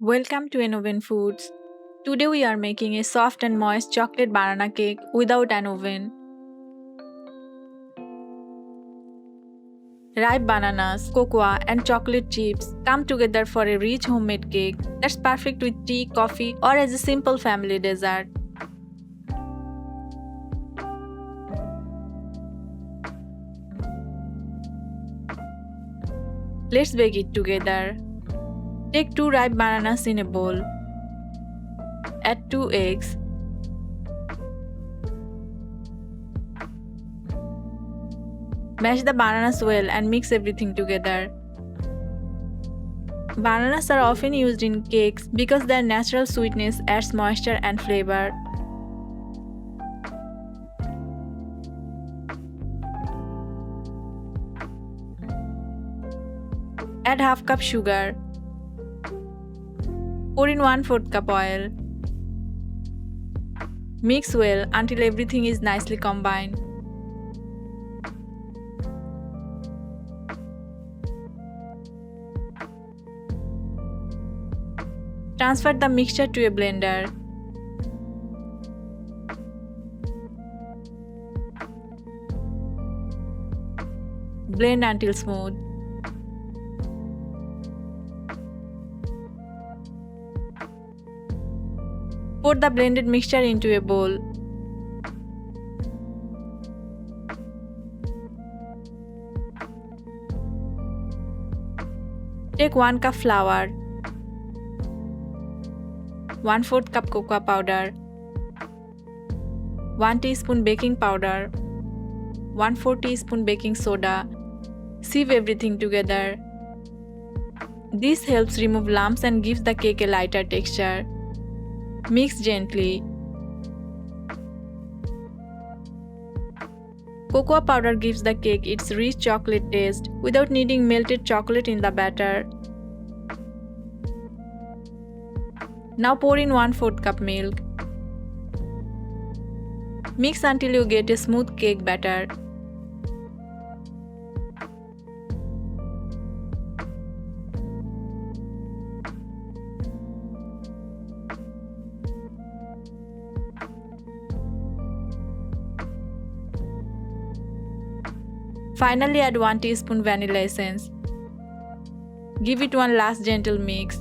Welcome to Oven Foods. Today we are making a soft and moist chocolate banana cake without an oven. Ripe bananas, cocoa, and chocolate chips come together for a rich homemade cake that's perfect with tea, coffee, or as a simple family dessert. Let's bake it together. Take 2 ripe bananas in a bowl. Add 2 eggs. Mash the bananas well and mix everything together. Bananas are often used in cakes because their natural sweetness adds moisture and flavor. Add half cup sugar. Pour in 1/4 cup oil. Mix well until everything is nicely combined. Transfer the mixture to a blender. Blend until smooth. Pour the blended mixture into a bowl. Take 1 cup flour, 1/4 cup cocoa powder, 1 teaspoon baking powder, 1/4 teaspoon baking soda. Sieve everything together. This helps remove lumps and gives the cake a lighter texture. Mix gently. Cocoa powder gives the cake its rich chocolate taste without needing melted chocolate in the batter. Now pour in 1/4 cup milk. Mix until you get a smooth cake batter. Finally, add 1 teaspoon vanilla essence. Give it one last gentle mix.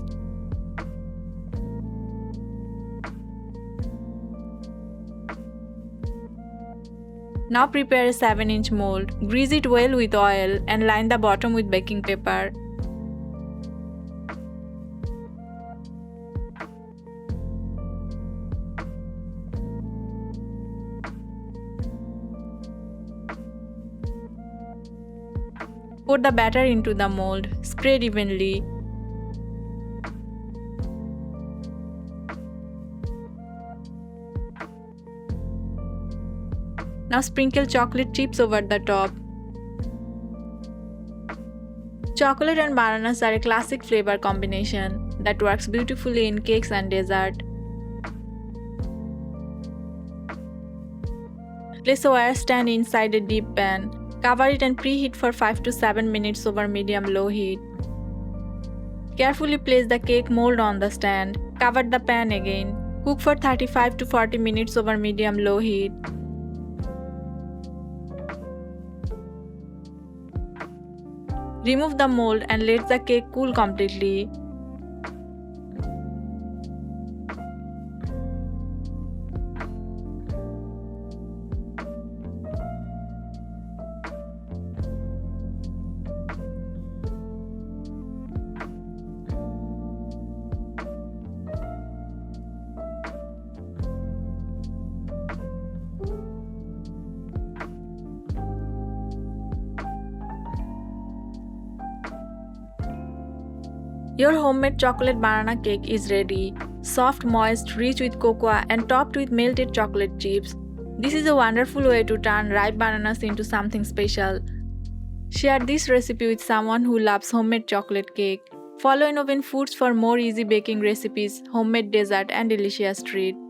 Now prepare a 7-inch mold. Grease it well with oil and line the bottom with baking paper. Pour the batter into the mold. Spread evenly. Now sprinkle chocolate chips over the top. Chocolate and bananas are a classic flavor combination that works beautifully in cakes and dessert. Place a wire stand inside a deep pan. Cover it and preheat for 5 to 7 minutes over medium-low heat. Carefully place the cake mold on the stand. Cover the pan again. Cook for 35 to 40 minutes over medium-low heat. Remove the mold and let the cake cool completely. Your homemade chocolate banana cake is ready. Soft, moist, rich with cocoa and topped with melted chocolate chips. This is a wonderful way to turn ripe bananas into something special. Share this recipe with someone who loves homemade chocolate cake. Follow Oven Foods for more easy baking recipes, homemade dessert and delicious treats.